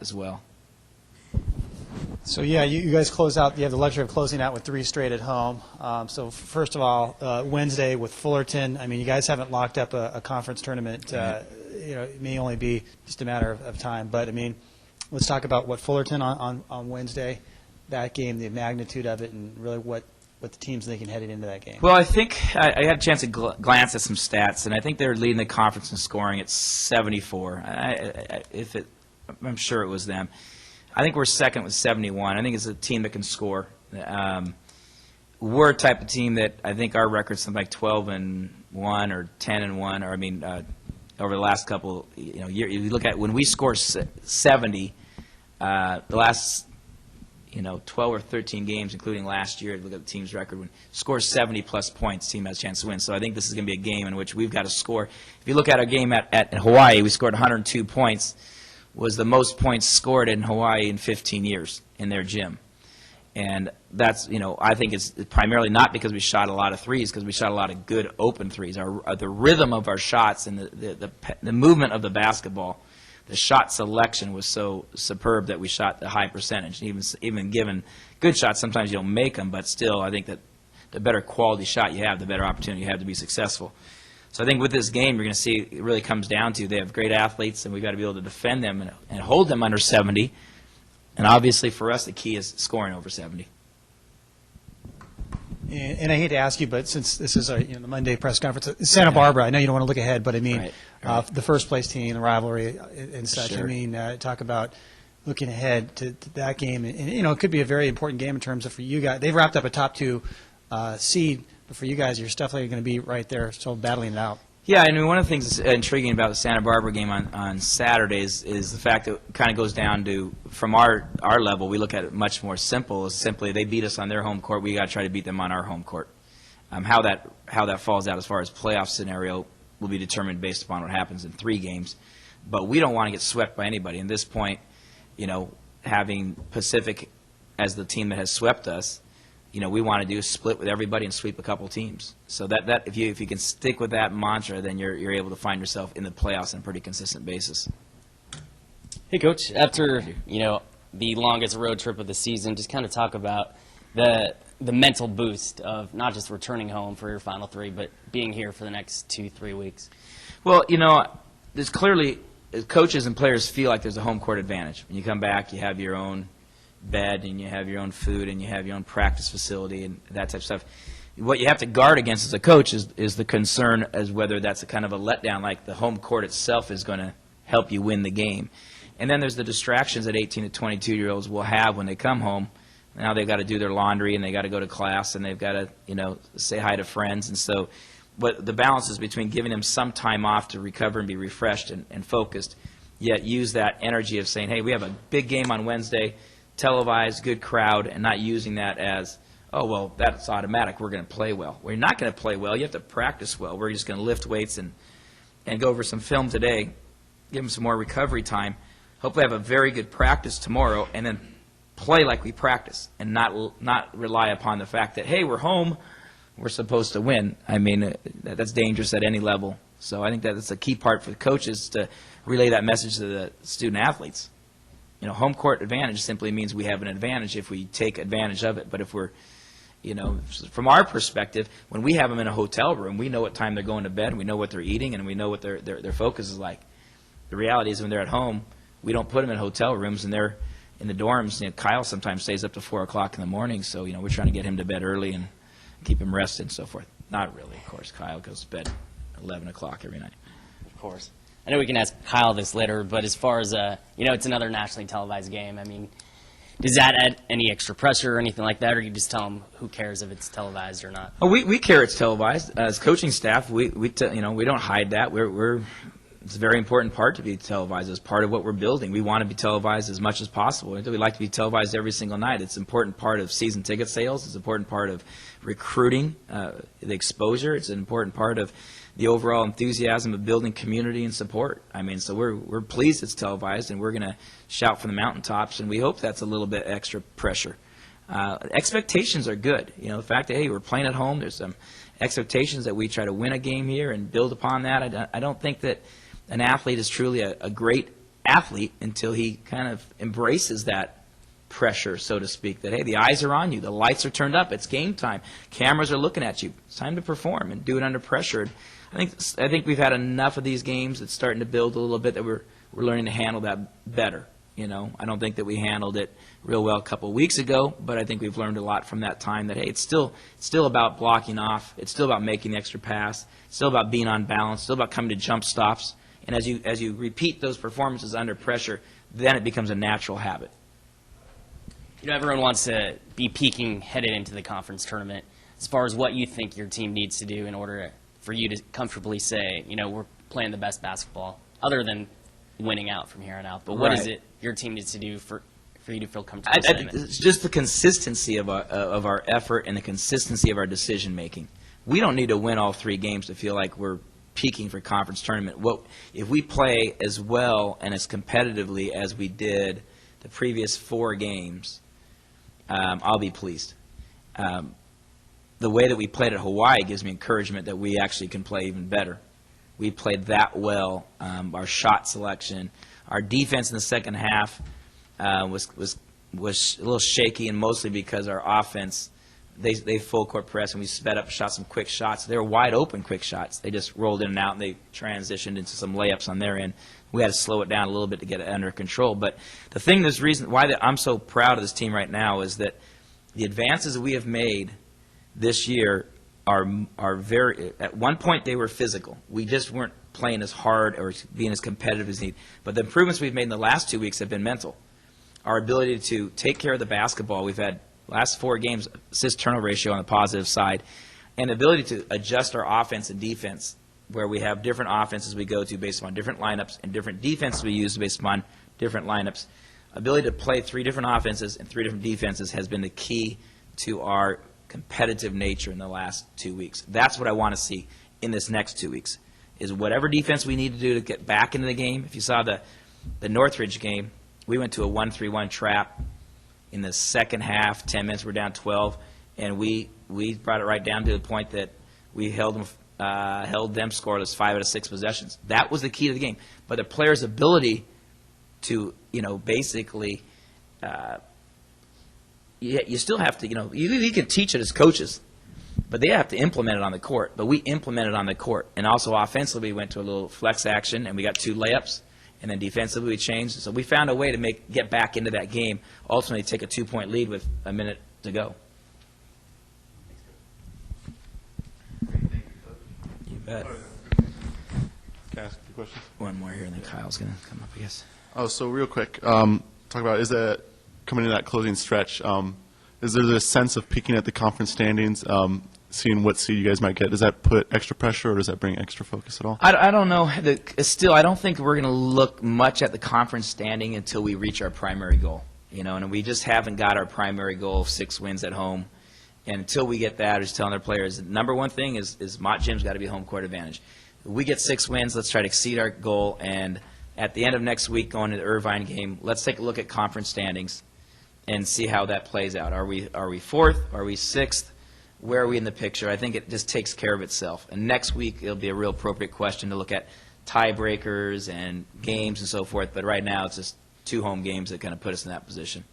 as well. So yeah, you guys close out. You have the luxury of closing out with 3 straight at home. So first of all, Wednesday with Fullerton. I mean, you guys haven't locked up a conference tournament. It may only be just a matter of time. But I mean, let's talk about what Fullerton on Wednesday, that game, the magnitude of it, and really what the team's thinking heading into that game. Well, I think I had a chance to glance at some stats, and I think they're leading the conference in scoring at 74. I'm sure it was them. I think we're second with 71. I think it's a team that can score. We're a type of team that I think our record's something like 12-1 or 10-1, or I mean, over the last couple, years. You look at when we score 70, the last 12 or 13 games, including last year, look at the team's record. When scores 70-plus points, team has a chance to win. So I think this is going to be a game in which we've got to score. If you look at our game at Hawaii, we scored 102 points. Was the most points scored in Hawaii in 15 years in their gym. And that's, I think it's primarily not because we shot a lot of threes, because we shot a lot of good open threes. The rhythm of our shots and the movement of the basketball, the shot selection was so superb that we shot the high percentage. Even given good shots, sometimes you don't make them, but still I think that the better quality shot you have, the better opportunity you have to be successful. So I think with this game, you're going to see it really comes down to they have great athletes, and we've got to be able to defend them and hold them under 70. And obviously for us, the key is scoring over 70. And I hate to ask you, but since this is the Monday press conference, Santa Barbara, I know you don't want to look ahead, but I mean, right. The first place team, the rivalry and such. Sure. I mean, talk about looking ahead to that game. And it could be a very important game in terms of for you guys. They've wrapped up a top 2 seed. But for you guys, you're definitely going to be right there, still battling it out. Yeah, and one of the things that's intriguing about the Santa Barbara game on Saturdays is the fact that it kind of goes down to, from our level, we look at it much more simple. It's simply they beat us on their home court, we got to try to beat them on our home court. How that falls out as far as playoff scenario will be determined based upon what happens in 3 games. But we don't want to get swept by anybody. At this point, having Pacific as the team that has swept us, we want to do is split with everybody and sweep a couple teams. So that if you can stick with that mantra, then you're able to find yourself in the playoffs on a pretty consistent basis. Hey, Coach. After the longest road trip of the season, just kind of talk about the mental boost of not just returning home for your final 3, but being here for the next 2-3 weeks. Well, there's clearly coaches and players feel like there's a home court advantage. When you come back, you have your own bed and you have your own food and you have your own practice facility and that type of stuff. What you have to guard against as a coach is the concern as whether that's a kind of a letdown, like the home court itself is going to help you win the game. And then there's the distractions that 18 to 22-year-olds will have when they come home. Now they've got to do their laundry and they've got to go to class and they've got to say hi to friends. And so what the balance is between giving them some time off to recover and be refreshed and focused, yet use that energy of saying, hey, we have a big game on Wednesday, televised, good crowd, and not using that as, oh, well, that's automatic. We're going to play well. Well, you're not going to play well. You have to practice well. We're just going to lift weights and go over some film today, give them some more recovery time, hopefully have a very good practice tomorrow, and then play like we practice and not rely upon the fact that, hey, we're home, we're supposed to win. I mean, that's dangerous at any level. So I think that's a key part for the coaches to relay that message to the student-athletes. Home court advantage simply means we have an advantage if we take advantage of it. But if we're, from our perspective, when we have them in a hotel room, we know what time they're going to bed, and we know what they're eating, and we know what their focus is like. The reality is when they're at home, we don't put them in hotel rooms, and they're in the dorms. Kyle sometimes stays up to 4 o'clock in the morning, so we're trying to get him to bed early and keep him rested and so forth. Not really, of course. Kyle goes to bed at 11 o'clock every night. Of course. I know we can ask Kyle this later, but as far as, it's another nationally televised game. I mean, does that add any extra pressure or anything like that, or you just tell them who cares if it's televised or not? Oh, we care it's televised. As coaching staff, we don't hide that. It's a very important part to be televised as part of what we're building. We want to be televised as much as possible. We like to be televised every single night. It's an important part of season ticket sales. It's an important part of recruiting, the exposure. It's an important part of the overall enthusiasm of building community and support. I mean, so we're pleased it's televised, and we're going to shout from the mountaintops, and we hope that's a little bit extra pressure. Expectations are good. The fact that, hey, we're playing at home, there's some expectations that we try to win a game here and build upon that. I don't think that an athlete is truly a great athlete until he kind of embraces that pressure, so to speak, that, hey, the eyes are on you, the lights are turned up, it's game time, cameras are looking at you, it's time to perform and do it under pressure. And I think we've had enough of these games that's starting to build a little bit that we're learning to handle that better. I don't think that we handled it real well a couple of weeks ago, but I think we've learned a lot from that time that, hey, it's still about blocking off, it's still about making the extra pass, it's still about being on balance, still about coming to jump stops. And as you repeat those performances under pressure, then it becomes a natural habit. Everyone wants to be peaking headed into the conference tournament. As far as what you think your team needs to do in order for you to comfortably say, we're playing the best basketball, other than winning out from here on out. But what is it your team needs to do for you to feel comfortable saying that? It's just the consistency of our effort and the consistency of our decision making. We don't need to win all 3 games to feel like we're peaking for conference tournament. If we play as well and as competitively as we did the previous 4 games, I'll be pleased. The way that we played at Hawaii gives me encouragement that we actually can play even better. We played that well. Our shot selection, our defense in the second half was a little shaky, and mostly because our offense, they full court press and we sped up, shot some quick shots. They were wide open quick shots. They just rolled in and out, and they transitioned into some layups on their end. We had to slow it down a little bit to get it under control. But the thing, this reason why I'm so proud of this team right now is that the advances that we have made this year are very. At one point, they were physical. We just weren't playing as hard or being as competitive as needed. But the improvements we've made in the last 2 weeks have been mental. Our ability to take care of the basketball. We've had last 4 games assist-turnover ratio on the positive side, and the ability to adjust our offense and defense, where we have different offenses we go to based on different lineups and different defenses we use based upon different lineups. Ability to play 3 different offenses and 3 different defenses has been the key to our competitive nature in the last 2 weeks. That's what I want to see in this next 2 weeks, is whatever defense we need to do to get back into the game. If you saw the Northridge game, we went to a 1-3-1 trap in the second half. 10 minutes, we're down 12, and we brought it right down to the point that we held them scoreless 5 out of 6 possessions. That was the key to the game. But the players' ability to, basically, you still have to, you can teach it as coaches, but they have to implement it on the court. But we implemented it on the court. And also offensively, we went to a little flex action, and we got 2 layups. And then defensively, we changed. So we found a way to get back into that game, ultimately take a 2-point lead with a minute to go. You bet. Can I ask you questions? One more here, and then Kyle's going to come up, I guess. Oh, so real quick, talk about, is that coming into that closing stretch, is there this sense of peeking at the conference standings, seeing what seed you guys might get? Does that put extra pressure, or does that bring extra focus at all? I don't know. Still, I don't think we're going to look much at the conference standing until we reach our primary goal. And we just haven't got our primary goal of 6 wins at home. And until we get that, I was telling our players, the number one thing is Mott Gym's got to be home court advantage. If we get 6 wins, let's try to exceed our goal. And at the end of next week, going to the Irvine game, let's take a look at conference standings and see how that plays out. Are we 4th? Are we 6th? Where are we in the picture? I think it just takes care of itself. And next week, it'll be a real appropriate question to look at tiebreakers and games and so forth. But right now, it's just 2 home games that kind of put us in that position.